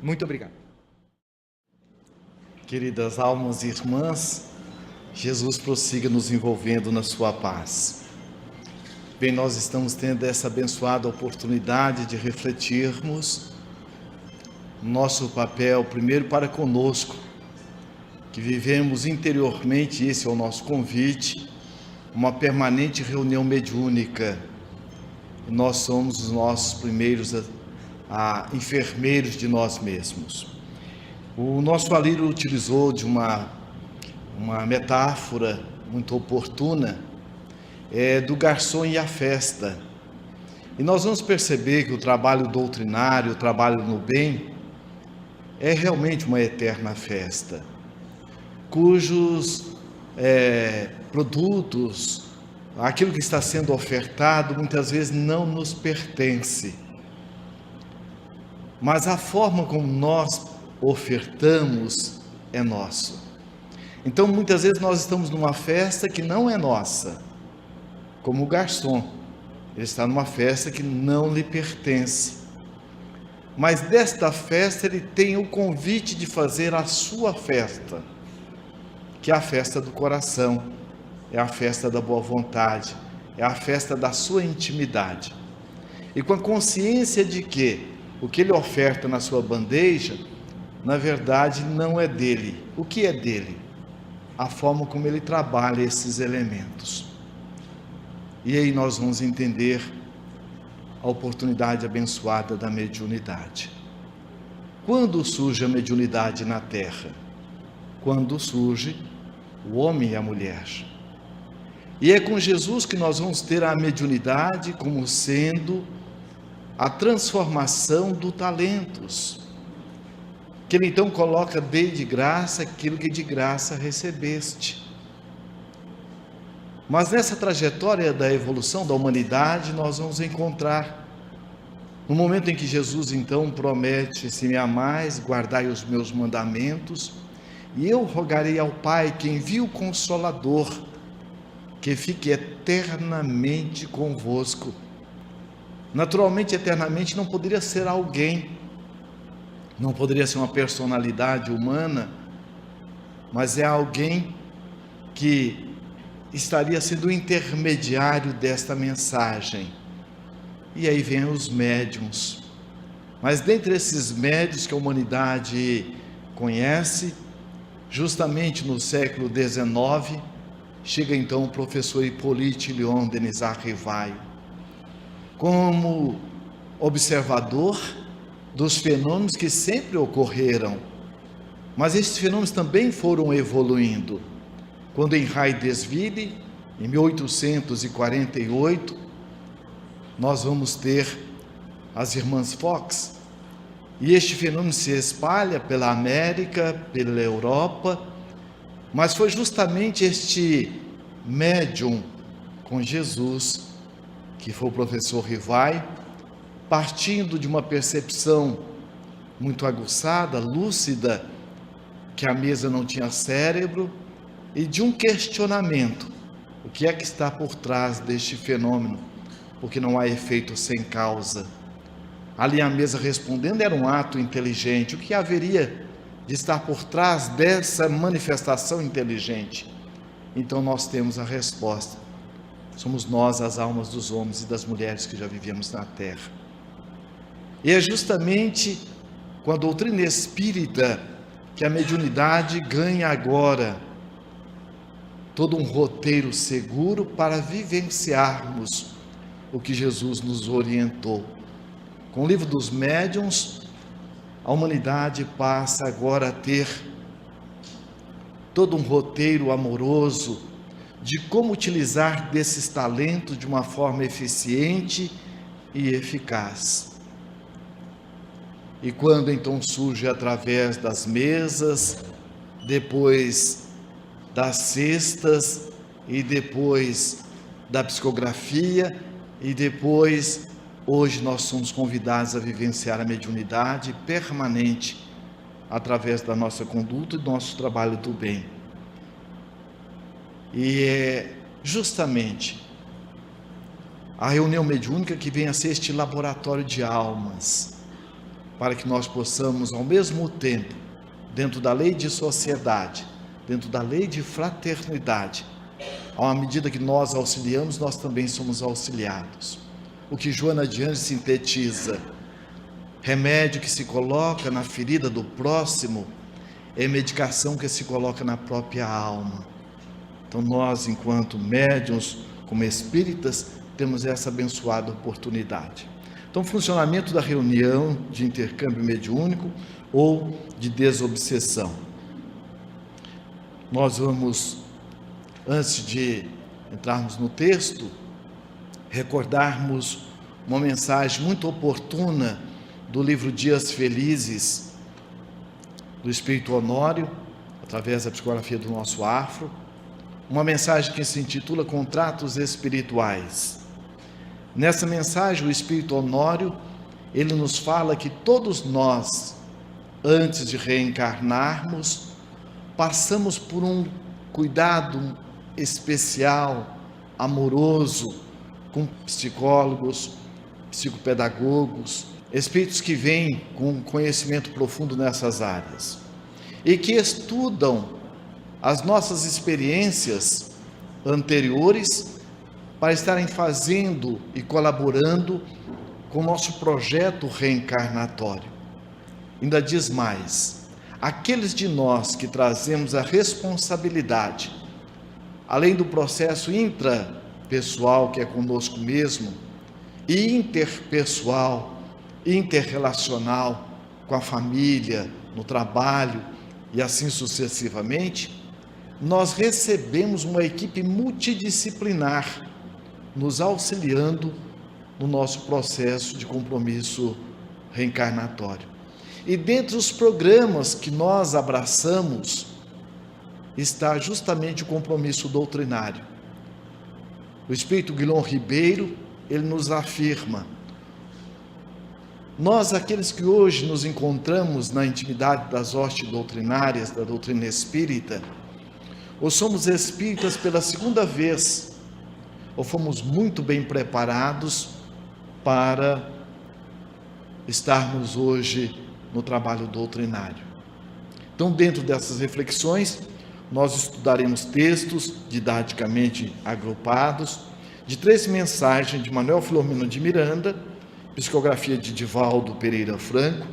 Muito obrigado. Queridas almas e irmãs, Jesus prossiga nos envolvendo na sua paz. Bem, nós estamos tendo essa abençoada oportunidade de refletirmos nosso papel, primeiro para conosco, que vivemos interiormente, esse é o nosso convite, uma permanente reunião mediúnica. Nós somos os nossos primeiros enfermeiros de nós mesmos. O nosso Alírio utilizou de uma metáfora muito oportuna, do garçom e a festa. E nós vamos perceber que o trabalho doutrinário, o trabalho no bem, é realmente uma eterna festa, cujos produtos, aquilo que está sendo ofertado, muitas vezes não nos pertence. Mas a forma como nós ofertamos é nosso. Então, muitas vezes nós estamos numa festa que não é nossa, como o garçom. Ele está numa festa que não lhe pertence. Mas desta festa ele tem o convite de fazer a sua festa, que é a festa do coração, é a festa da boa vontade, é a festa da sua intimidade. E com a consciência de que o que ele oferta na sua bandeja, na verdade não é dele. O que é dele? A forma como ele trabalha esses elementos. E aí nós vamos entender a oportunidade abençoada da mediunidade. Quando surge a mediunidade na Terra? Quando surge o homem e a mulher. E é com Jesus que nós vamos ter a mediunidade como sendo a transformação dos talentos, que ele então coloca de graça aquilo que de graça recebeste. Mas nessa trajetória da evolução da humanidade, nós vamos encontrar, no momento em que Jesus então promete: se me amais, guardai os meus mandamentos, e eu rogarei ao Pai que envie o Consolador, que fique eternamente convosco. Naturalmente, eternamente não poderia ser alguém, não poderia ser uma personalidade humana, mas é alguém que estaria sendo o intermediário desta mensagem. E aí vem os médiuns. Mas dentre esses médiuns que a humanidade conhece, justamente no século XIX, chega então o professor Hippolyte Léon Denisard Rivail, como observador dos fenômenos que sempre ocorreram, mas esses fenômenos também foram evoluindo. Quando em Hydesville, em 1848, nós vamos ter as irmãs Fox, e este fenômeno se espalha pela América, pela Europa, mas foi justamente este médium com Jesus, que foi o professor Rivail, partindo de uma percepção muito aguçada, lúcida, que a mesa não tinha cérebro, e de um questionamento: o que é que está por trás deste fenômeno? Porque não há efeito sem causa. Ali a mesa respondendo era um ato inteligente. O que haveria de estar por trás dessa manifestação inteligente? Então nós temos a resposta. Somos nós, as almas dos homens e das mulheres que já vivemos na Terra. E é justamente com a doutrina espírita que a mediunidade ganha agora todo um roteiro seguro para vivenciarmos o que Jesus nos orientou. Com o livro dos médiuns, a humanidade passa agora a ter todo um roteiro amoroso de como utilizar desses talentos de uma forma eficiente e eficaz. E quando então surge através das mesas, depois das cestas, e depois da psicografia, e depois, hoje nós somos convidados a vivenciar a mediunidade permanente através da nossa conduta e do nosso trabalho do bem. E é justamente a reunião mediúnica que vem a ser este laboratório de almas, para que nós possamos, ao mesmo tempo, dentro da lei de sociedade, dentro da lei de fraternidade, à medida que nós auxiliamos, nós também somos auxiliados. O que Joana de Anjos sintetiza: remédio que se coloca na ferida do próximo é medicação que se coloca na própria alma. Então nós, enquanto médiuns, como espíritas, temos essa abençoada oportunidade. Então, funcionamento da reunião de intercâmbio mediúnico ou de desobsessão. Nós vamos, antes de entrarmos no texto, recordarmos uma mensagem muito oportuna do livro Dias Felizes, do Espírito Honório, através da psicografia do nosso Afro, uma mensagem que se intitula Contratos Espirituais. Nessa mensagem, o Espírito Honório, ele nos fala que todos nós, antes de reencarnarmos, passamos por um cuidado especial, amoroso, com psicólogos, psicopedagogos, espíritos que vêm com conhecimento profundo nessas áreas e que estudam as nossas experiências anteriores para estarem fazendo e colaborando com o nosso projeto reencarnatório. Ainda diz mais: aqueles de nós que trazemos a responsabilidade, além do processo intrapessoal que é conosco mesmo, e interpessoal, interrelacional com a família, no trabalho e assim sucessivamente, nós recebemos uma equipe multidisciplinar nos auxiliando no nosso processo de compromisso reencarnatório. E dentre os programas que nós abraçamos está justamente o compromisso doutrinário. O Espírito Guilhom Ribeiro, ele nos afirma: nós, aqueles que hoje nos encontramos na intimidade das hostes doutrinárias, da doutrina espírita, ou somos espíritas pela segunda vez, ou fomos muito bem preparados para estarmos hoje no trabalho doutrinário. Então, dentro dessas reflexões, nós estudaremos textos didaticamente agrupados de 3 mensagens de Manuel Filomeno de Miranda, psicografia de Divaldo Pereira Franco,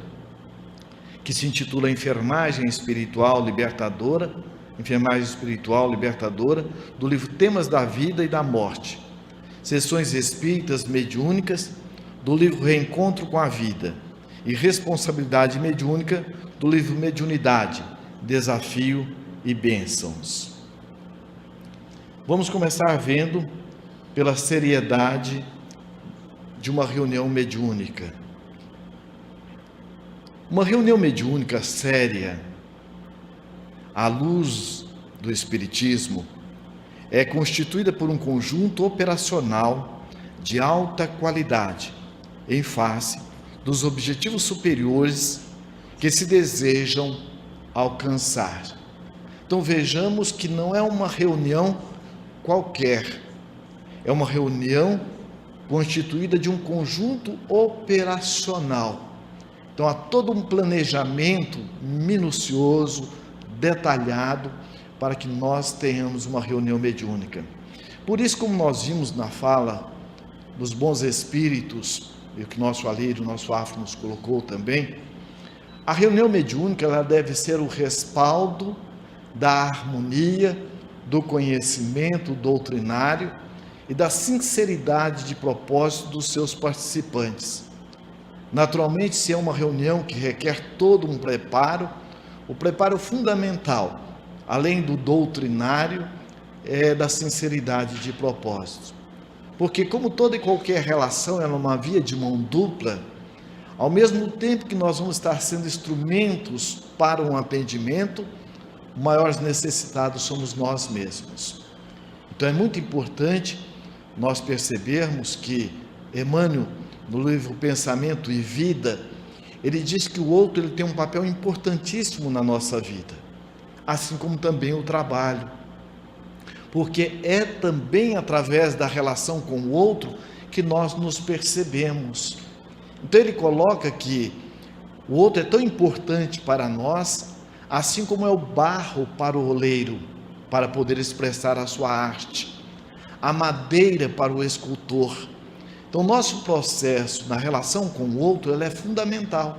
que se intitula Enfermagem Espiritual Libertadora, do livro Temas da Vida e da Morte, Sessões Espíritas Mediúnicas, do livro Reencontro com a Vida, e Responsabilidade Mediúnica, do livro Mediunidade, Desafio e Bênçãos. Vamos começar vendo pela seriedade de uma reunião mediúnica. Uma reunião mediúnica séria, à luz do Espiritismo, é constituída por um conjunto operacional de alta qualidade, em face dos objetivos superiores que se desejam alcançar. Então vejamos que não é uma reunião qualquer, é uma reunião constituída de um conjunto operacional. Então há todo um planejamento minucioso, detalhado, para que nós tenhamos uma reunião mediúnica. Por isso, como nós vimos na fala dos bons espíritos, e o que nosso alheiro, nosso Afro nos colocou também, a reunião mediúnica ela deve ser o respaldo da harmonia, do conhecimento doutrinário e da sinceridade de propósito dos seus participantes. Naturalmente, se é uma reunião que requer todo um preparo, o preparo fundamental, além do doutrinário, é da sinceridade de propósito. Porque como toda e qualquer relação é uma via de mão dupla, ao mesmo tempo que nós vamos estar sendo instrumentos para um atendimento, maiores necessitados somos nós mesmos. Então é muito importante nós percebermos que Emmanuel, no livro Pensamento e Vida, ele diz que o outro ele tem um papel importantíssimo na nossa vida, assim como também o trabalho, porque é também através da relação com o outro que nós nos percebemos. Então ele coloca que O outro é tão importante para nós, assim como é o barro para o oleiro, para poder expressar a sua arte, a madeira para o escultor. Então, nosso processo na relação com o outro, ele é fundamental.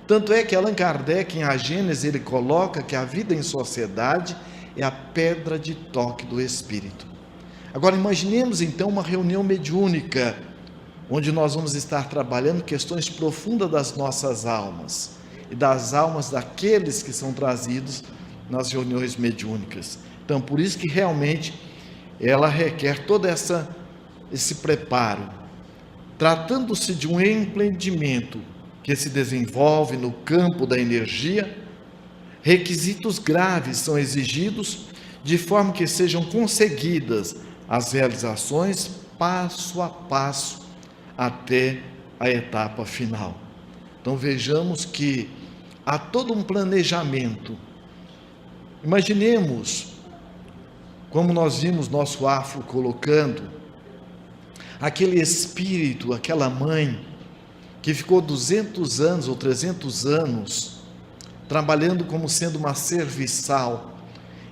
Tanto é que Allan Kardec, em A Gênese, ele coloca que a vida em sociedade é a pedra de toque do espírito. Agora, imaginemos então uma reunião mediúnica, onde nós vamos estar trabalhando questões profundas das nossas almas e das almas daqueles que são trazidos nas reuniões mediúnicas. Então, por isso que realmente ela requer todo esse preparo. Tratando-se de um empreendimento que se desenvolve no campo da energia, requisitos graves são exigidos de forma que sejam conseguidas as realizações passo a passo até a etapa final. Então vejamos que há todo um planejamento. Imaginemos, como nós vimos nosso Afro colocando, aquele espírito, aquela mãe que ficou 200 anos ou 300 anos trabalhando como sendo uma serviçal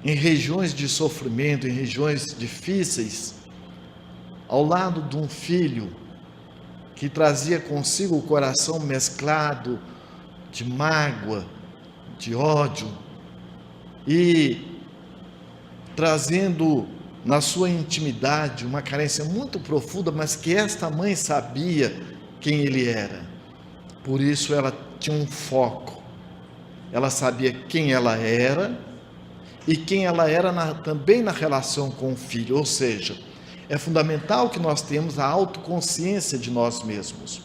em regiões de sofrimento, em regiões difíceis, ao lado de um filho que trazia consigo o coração mesclado de mágoa, de ódio, e trazendo na sua intimidade uma carência muito profunda, mas que esta mãe sabia quem ele era. Por isso ela tinha um foco. Ela sabia quem ela era e quem ela era também na relação com o filho. Ou seja, é fundamental que nós tenhamos a autoconsciência de nós mesmos.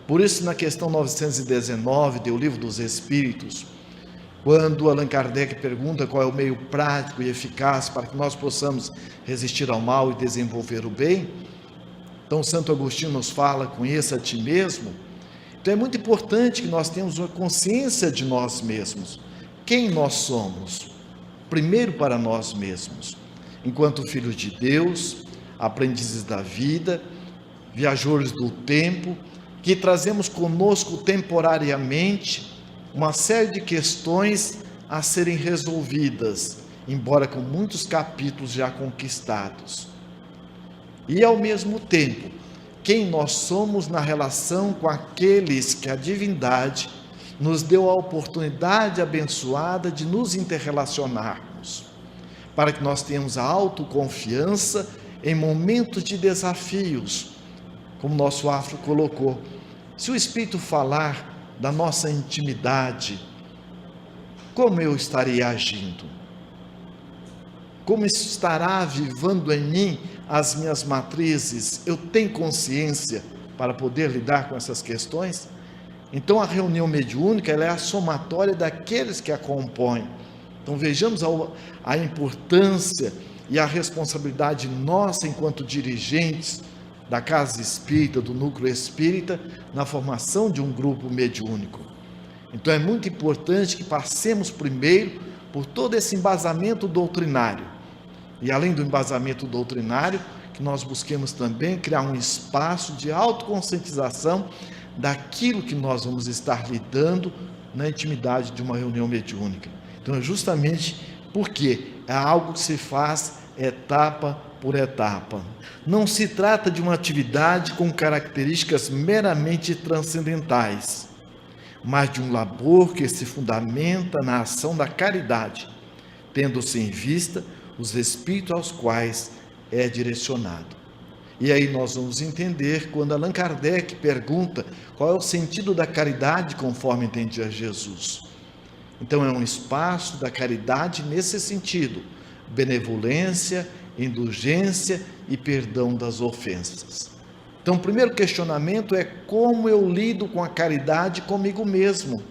Por isso, na questão 919 do Livro dos Espíritos, quando Allan Kardec pergunta qual é o meio prático e eficaz para que nós possamos resistir ao mal e desenvolver o bem, então Santo Agostinho nos fala: conheça a ti mesmo. Então é muito importante que nós tenhamos uma consciência de nós mesmos. Quem nós somos? Primeiro para nós mesmos, enquanto filhos de Deus, aprendizes da vida, viajores do tempo, que trazemos conosco temporariamente uma série de questões a serem resolvidas, embora com muitos capítulos já conquistados. E ao mesmo tempo, quem nós somos na relação com aqueles que a divindade nos deu a oportunidade abençoada de nos interrelacionarmos, para que nós tenhamos a autoconfiança em momentos de desafios, como nosso Afro colocou. Se o Espírito falar da nossa intimidade, como eu estarei agindo? Como estará avivando em mim as minhas matrizes? Eu tenho consciência para poder lidar com essas questões? Então a reunião mediúnica, ela é a somatória daqueles que a compõem. Então vejamos a importância e a responsabilidade nossa enquanto dirigentes da casa espírita, do núcleo espírita, na formação de um grupo mediúnico. Então é muito importante que passemos primeiro por todo esse embasamento doutrinário. E além do embasamento doutrinário, que nós busquemos também criar um espaço de autoconscientização daquilo que nós vamos estar lidando na intimidade de uma reunião mediúnica. Então é justamente porque é algo que se faz etapa por etapa. Não se trata de uma atividade com características meramente transcendentais, mas de um labor que se fundamenta na ação da caridade, tendo-se em vista os espíritos aos quais é direcionado. E aí nós vamos entender quando Allan Kardec pergunta qual é o sentido da caridade conforme entendia Jesus. Então é um espaço da caridade nesse sentido: benevolência, indulgência e perdão das ofensas. Então o primeiro questionamento é como eu lido com a caridade comigo mesmo.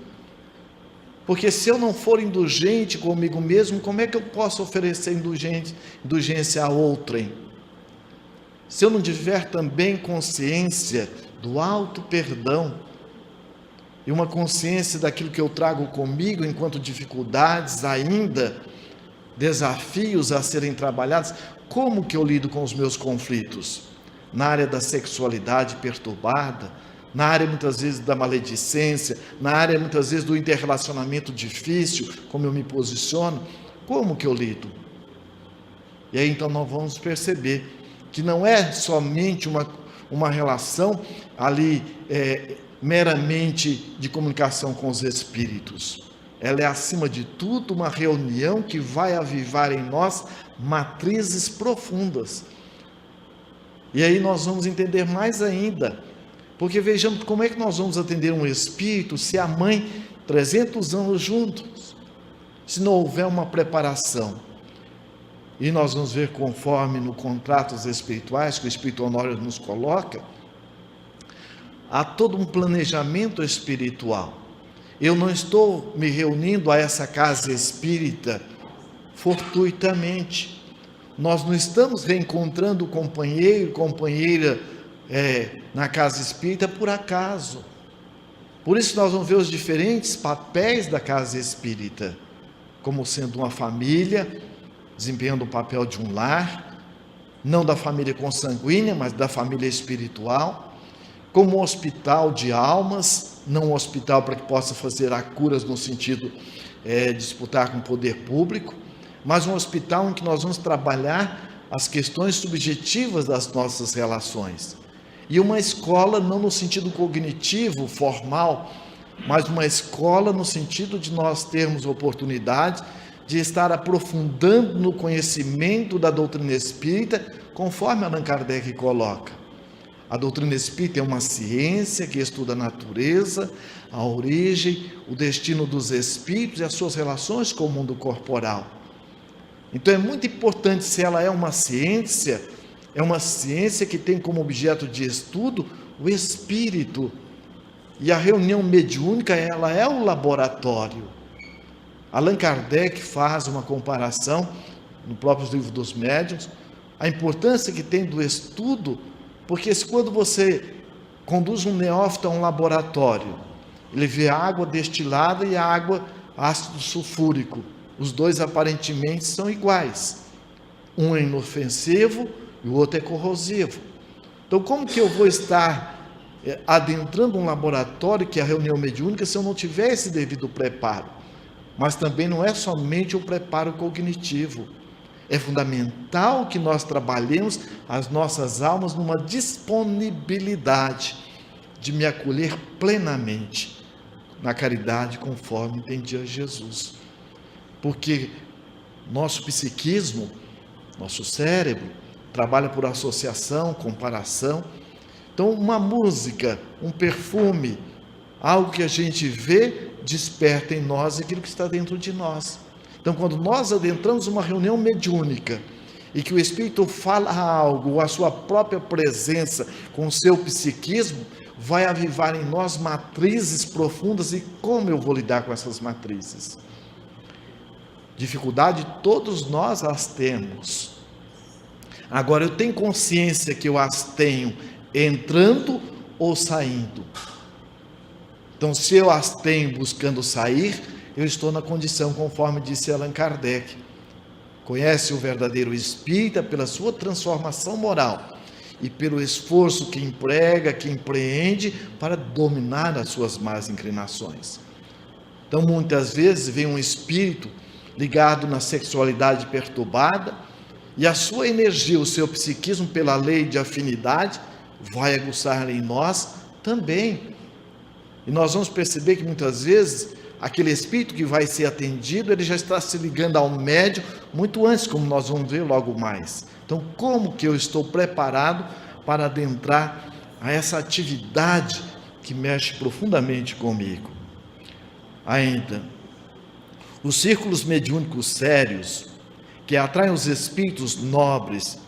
Porque se eu não for indulgente comigo mesmo, como é que eu posso oferecer indulgência a outrem? Se eu não tiver também consciência do auto perdão e uma consciência daquilo que eu trago comigo enquanto dificuldades ainda, desafios a serem trabalhados, como que eu lido com os meus conflitos? Na área da sexualidade perturbada, na área muitas vezes da maledicência, na área muitas vezes do interrelacionamento difícil, como eu me posiciono, como que eu lido? E aí então nós vamos perceber que não é somente uma relação ali meramente de comunicação com os espíritos. Ela é, acima de tudo, uma reunião que vai avivar em nós matrizes profundas. E aí nós vamos entender mais ainda, porque vejamos como é que nós vamos atender um espírito se a mãe, 300 anos juntos, se não houver uma preparação. E nós vamos ver, conforme no contratos espirituais que o Espírito Honório nos coloca, há todo um planejamento espiritual. Eu não estou me reunindo a essa casa espírita fortuitamente. Nós não estamos reencontrando o companheiro, companheira na casa espírita por acaso. Por isso nós vamos ver os diferentes papéis da casa espírita, como sendo uma família, desempenhando o papel de um lar, não da família consanguínea, mas da família espiritual, como um hospital de almas, não um hospital para que possa fazer a curas no sentido de disputar com o poder público, mas um hospital em que nós vamos trabalhar as questões subjetivas das nossas relações. E uma escola não no sentido cognitivo, formal, mas uma escola no sentido de nós termos oportunidade de estar aprofundando no conhecimento da doutrina espírita, conforme Allan Kardec coloca. A doutrina espírita é uma ciência que estuda a natureza, a origem, o destino dos espíritos e as suas relações com o mundo corporal. Então é muito importante, se ela é uma ciência que tem como objeto de estudo o espírito. E a reunião mediúnica, ela é o laboratório. Allan Kardec faz uma comparação, no próprio livro dos médiuns, a importância que tem do estudo, porque quando você conduz um neófito a um laboratório, ele vê a água destilada e a água ácido sulfúrico, os dois aparentemente são iguais, um é inofensivo e o outro é corrosivo. Então como que eu vou estar adentrando um laboratório, que é a reunião mediúnica, se eu não tiver esse devido preparo? Mas também não é somente o preparo cognitivo. É fundamental que nós trabalhemos as nossas almas numa disponibilidade de me acolher plenamente na caridade, conforme entendia Jesus. Porque nosso psiquismo, nosso cérebro, trabalha por associação, comparação. Então, uma música, um perfume, algo que a gente vê, desperta em nós aquilo que está dentro de nós. Então, quando nós adentramos uma reunião mediúnica e que o Espírito fala algo, ou a sua própria presença com o seu psiquismo, vai avivar em nós matrizes profundas. E como eu vou lidar com essas matrizes? Dificuldade todos nós as temos. Agora, eu tenho consciência que eu as tenho entrando ou saindo. Então, se eu as tenho buscando sair, eu estou na condição, conforme disse Allan Kardec. Conhece o verdadeiro espírita pela sua transformação moral e pelo esforço que emprega, que empreende para dominar as suas más inclinações. Então, muitas vezes vem um espírito ligado na sexualidade perturbada e a sua energia, o seu psiquismo, pela lei de afinidade, vai aguçar em nós também. E nós vamos perceber que muitas vezes aquele espírito que vai ser atendido, ele já está se ligando ao médium muito antes, como nós vamos ver logo mais. Então, como que eu estou preparado para adentrar a essa atividade que mexe profundamente comigo? Ainda, os círculos mediúnicos sérios, que atraem os espíritos nobres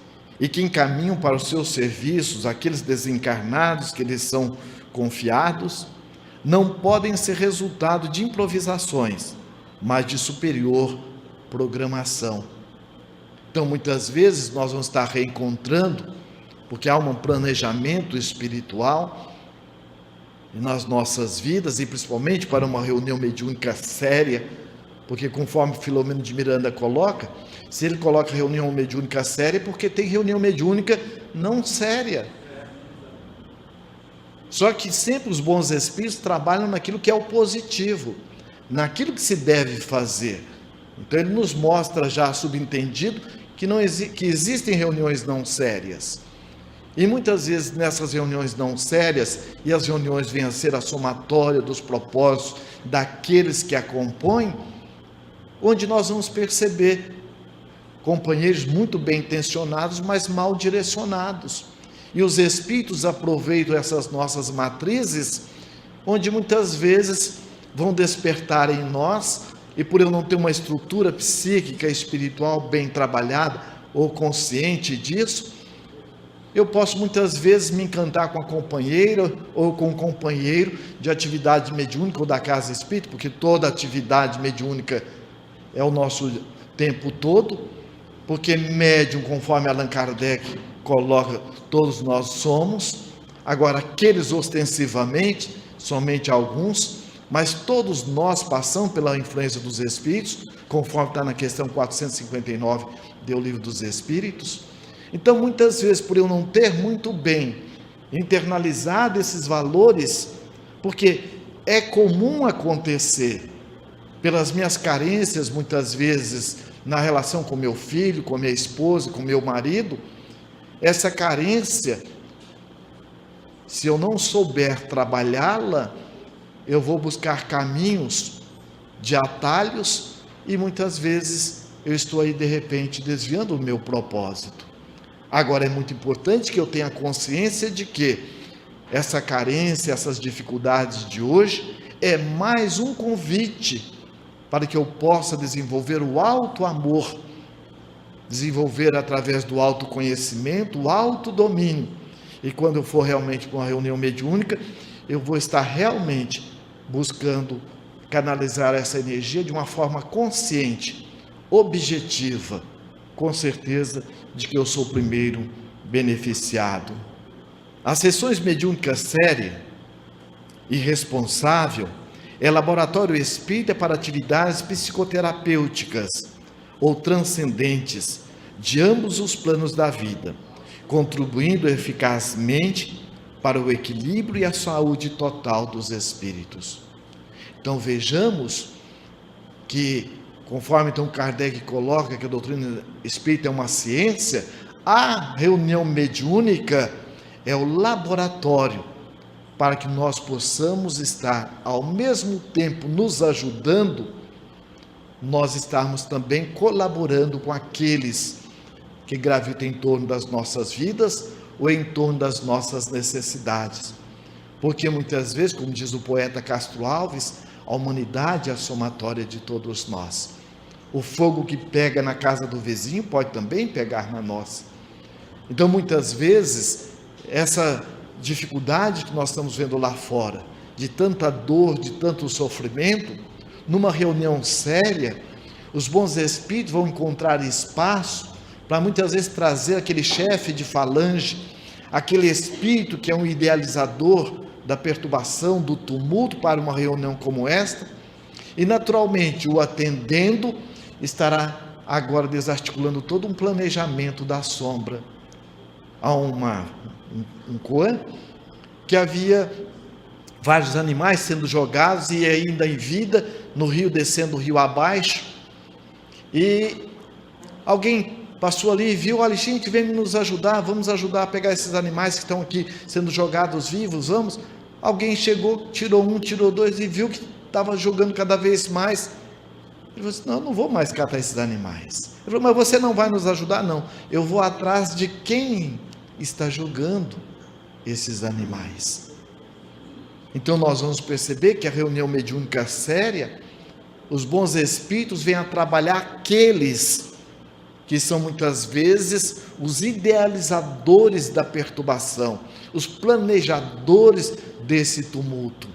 e que encaminham para os seus serviços aqueles desencarnados que lhes são confiados, não podem ser resultado de improvisações, mas de superior programação. Então, muitas vezes nós vamos estar reencontrando, porque há um planejamento espiritual nas nossas vidas, e principalmente para uma reunião mediúnica séria, porque conforme Filomeno de Miranda coloca, se ele coloca reunião mediúnica séria, é porque tem reunião mediúnica não séria. Só que sempre os bons espíritos trabalham naquilo que é o positivo, naquilo que se deve fazer. Então ele nos mostra já subentendido que existem reuniões não sérias. E muitas vezes nessas reuniões não sérias, e as reuniões vêm a ser a somatória dos propósitos daqueles que a compõem, onde nós vamos perceber companheiros muito bem intencionados, mas mal direcionados. E os espíritos aproveitam essas nossas matrizes, onde muitas vezes vão despertar em nós, e por eu não ter uma estrutura psíquica, espiritual bem trabalhada, ou consciente disso, eu posso muitas vezes me encantar com a companheira, ou com o companheiro de atividade mediúnica, ou da casa espírita, porque toda atividade mediúnica é o nosso tempo todo, porque médium, conforme Allan Kardec coloca, todos nós somos. Agora, aqueles ostensivamente, somente alguns, mas todos nós passamos pela influência dos Espíritos, conforme está na questão 459 do Livro dos Espíritos. Então, muitas vezes, por eu não ter muito bem internalizado esses valores, porque é comum acontecer, pelas minhas carências, muitas vezes, na relação com meu filho, com minha esposa, com meu marido, essa carência, se eu não souber trabalhá-la, eu vou buscar caminhos de atalhos e muitas vezes eu estou aí de repente desviando o meu propósito. Agora é muito importante que eu tenha consciência de que essa carência, essas dificuldades de hoje é mais um convite para que eu possa desenvolver o alto amor, desenvolver através do autoconhecimento, o autodomínio. E quando eu for realmente para uma reunião mediúnica, eu vou estar realmente buscando canalizar essa energia de uma forma consciente, objetiva, com certeza de que eu sou o primeiro beneficiado. As sessões mediúnicas séria e responsável é laboratório espírita para atividades psicoterapêuticas ou transcendentes de ambos os planos da vida, contribuindo eficazmente para o equilíbrio e a saúde total dos espíritos. Então vejamos que, conforme então Kardec coloca que a doutrina espírita é uma ciência, a reunião mediúnica é o laboratório para que nós possamos estar ao mesmo tempo nos ajudando, nós estarmos também colaborando com aqueles que gravitam em torno das nossas vidas ou em torno das nossas necessidades. Porque muitas vezes, como diz o poeta Castro Alves, a humanidade é a somatória de todos nós. O fogo que pega na casa do vizinho pode também pegar na nossa. Então, muitas vezes, essa dificuldade que nós estamos vendo lá fora, de tanta dor, de tanto sofrimento, numa reunião séria, os bons espíritos vão encontrar espaço para muitas vezes trazer aquele chefe de falange, aquele espírito que é um idealizador da perturbação, do tumulto para uma reunião como esta, e naturalmente o atendendo estará agora desarticulando todo um planejamento da sombra. Há um Coan que havia vários animais sendo jogados e ainda em vida no rio, descendo o rio abaixo, e alguém passou ali e viu: olha, gente, vem nos ajudar, vamos ajudar a pegar esses animais que estão aqui sendo jogados vivos, vamos. Alguém chegou, tirou um, tirou dois e viu que estava jogando cada vez mais. Ele falou assim: não, eu não vou mais catar esses animais. Ele falou: mas você não vai nos ajudar? Não, eu vou atrás de quem está jogando esses animais. Então nós vamos perceber que a reunião mediúnica séria, os bons espíritos vêm a trabalhar aqueles que são muitas vezes os idealizadores da perturbação, os planejadores desse tumulto.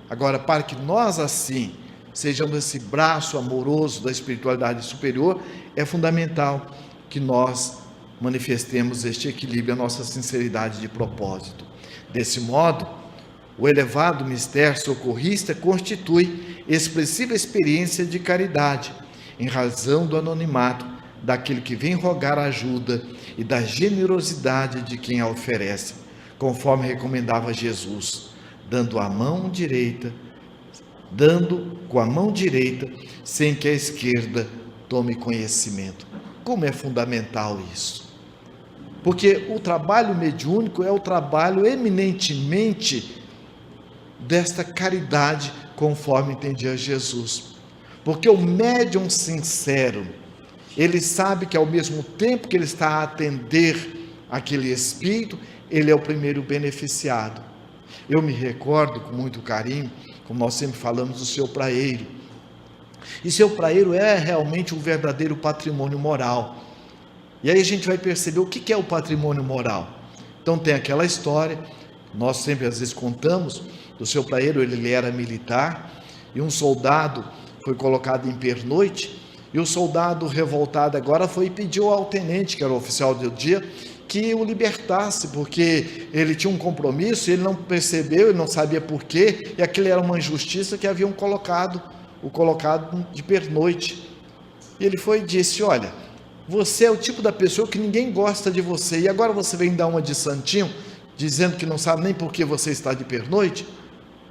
Agora, para que nós assim sejamos esse braço amoroso da espiritualidade superior, é fundamental que nós manifestemos este equilíbrio, a nossa sinceridade de propósito. Desse modo, o elevado mistério socorrista constitui expressiva experiência de caridade, em razão do anonimato daquele que vem rogar ajuda e da generosidade de quem a oferece, conforme recomendava Jesus, dando com a mão direita, sem que a esquerda tome conhecimento. Como é fundamental isso? Porque o trabalho mediúnico é o trabalho eminentemente desta caridade, conforme entendia Jesus. Porque o médium sincero, ele sabe que ao mesmo tempo que ele está a atender aquele espírito, ele é o primeiro beneficiado. Eu me recordo com muito carinho, como nós sempre falamos, do seu praeiro. E seu praeiro é realmente um verdadeiro patrimônio moral. E aí a gente vai perceber o que é o patrimônio moral. Então tem aquela história, nós sempre às vezes contamos, do seu praeiro. Ele era militar, e um soldado foi colocado em pernoite, e o soldado revoltado agora foi e pediu ao tenente, que era o oficial do dia, que o libertasse, porque ele tinha um compromisso, ele não percebeu, ele não sabia porquê, e aquilo era uma injustiça que haviam colocado de pernoite. E ele foi e disse: olha, você é o tipo da pessoa que ninguém gosta de você, e agora você vem dar uma de santinho, dizendo que não sabe nem por que você está de pernoite?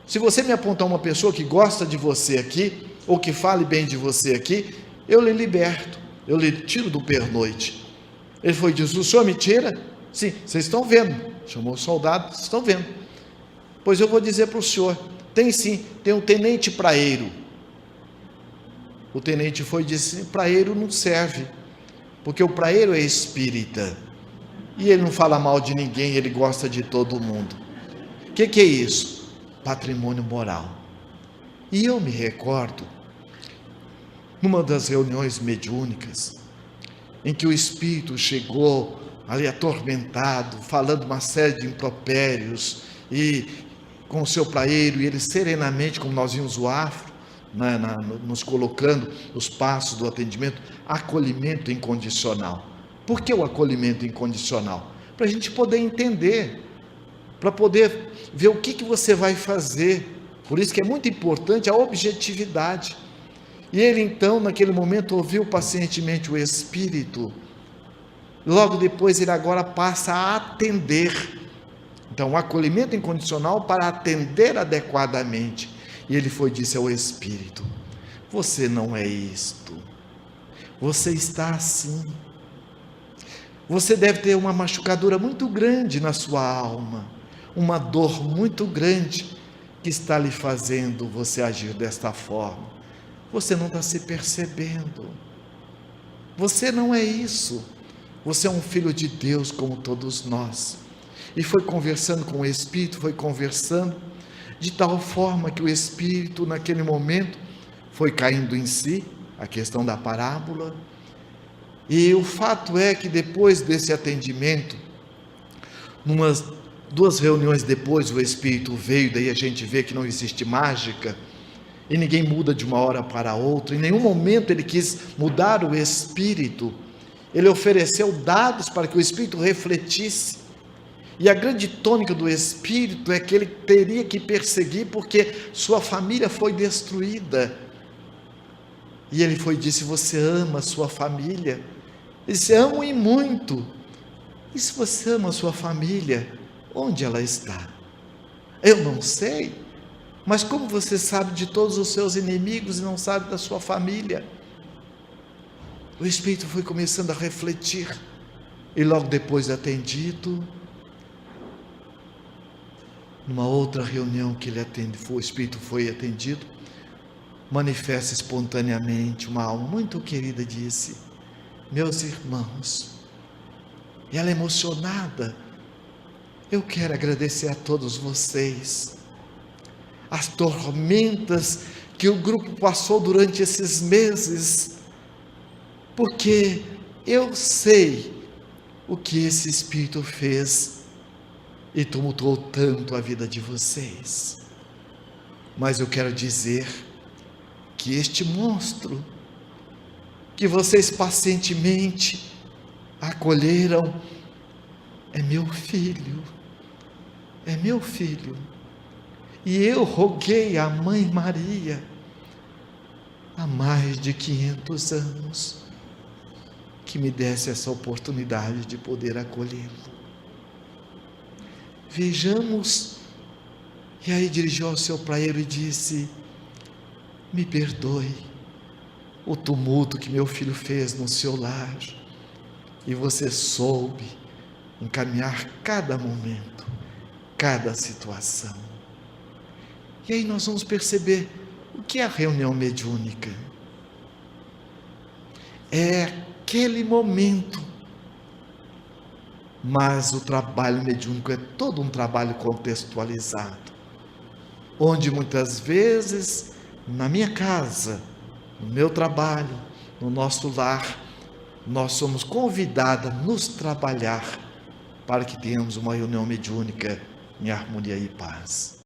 Se você me apontar uma pessoa que gosta de você aqui, ou que fale bem de você aqui, eu lhe liberto, eu lhe tiro do pernoite. Ele foi e disse: o senhor me tira? Sim, vocês estão vendo. Chamou o soldado: vocês estão vendo. Pois eu vou dizer para o senhor, tem sim, tem um tenente praeiro. O tenente foi e disse: praeiro não serve, porque o praeiro é espírita, e ele não fala mal de ninguém, ele gosta de todo mundo. O que é isso? Patrimônio moral. E eu me recordo, numa das reuniões mediúnicas, em que o espírito chegou ali atormentado, falando uma série de impropérios, e com o seu praeiro, e ele serenamente, como nós vimos o afro, nos colocando os passos do atendimento, acolhimento incondicional. Por que o acolhimento incondicional? Para a gente poder entender, para poder ver o que você vai fazer. Por isso que é muito importante a objetividade. E ele então, naquele momento, ouviu pacientemente o espírito. Logo depois, ele agora passa a atender. Então, o acolhimento incondicional para atender adequadamente. E ele foi e disse ao espírito: você não é isto, você está assim. Você deve ter uma machucadura muito grande na sua alma, uma dor muito grande que está lhe fazendo você agir desta forma. Você não está se percebendo. Você não é isso. Você é um filho de Deus como todos nós. E foi conversando com o espírito, foi conversando, de tal forma que o espírito naquele momento foi caindo em si, a questão da parábola. E o fato é que depois desse atendimento, numas 2 reuniões depois, o espírito veio, daí a gente vê que não existe mágica, e ninguém muda de uma hora para outra. Em nenhum momento ele quis mudar o espírito, ele ofereceu dados para que o espírito refletisse. E a grande tônica do espírito é que ele teria que perseguir, porque sua família foi destruída. E ele foi e disse: você ama a sua família? Ele disse: amo e muito. E se você ama a sua família, onde ela está? Eu não sei. Mas como você sabe de todos os seus inimigos e não sabe da sua família? O espírito foi começando a refletir, e logo depois atendido, numa outra reunião que ele atende, o espírito foi atendido, manifesta espontaneamente uma alma muito querida, disse: meus irmãos, e ela emocionada, eu quero agradecer a todos vocês, as tormentas que o grupo passou durante esses meses, porque eu sei o que esse espírito fez e tumultuou tanto a vida de vocês. Mas eu quero dizer que este monstro que vocês pacientemente acolheram é meu filho, e eu roguei à Mãe Maria há mais de 500 anos que me desse essa oportunidade de poder acolhê-lo. Vejamos. E aí dirigiu ao seu praeiro e disse: me perdoe o tumulto que meu filho fez no seu lar, e você soube encaminhar cada momento, cada situação. E aí nós vamos perceber o que é a reunião mediúnica. É aquele momento, mas o trabalho mediúnico é todo um trabalho contextualizado, onde muitas vezes, na minha casa, no meu trabalho, no nosso lar, nós somos convidados a nos trabalhar para que tenhamos uma reunião mediúnica em harmonia e paz.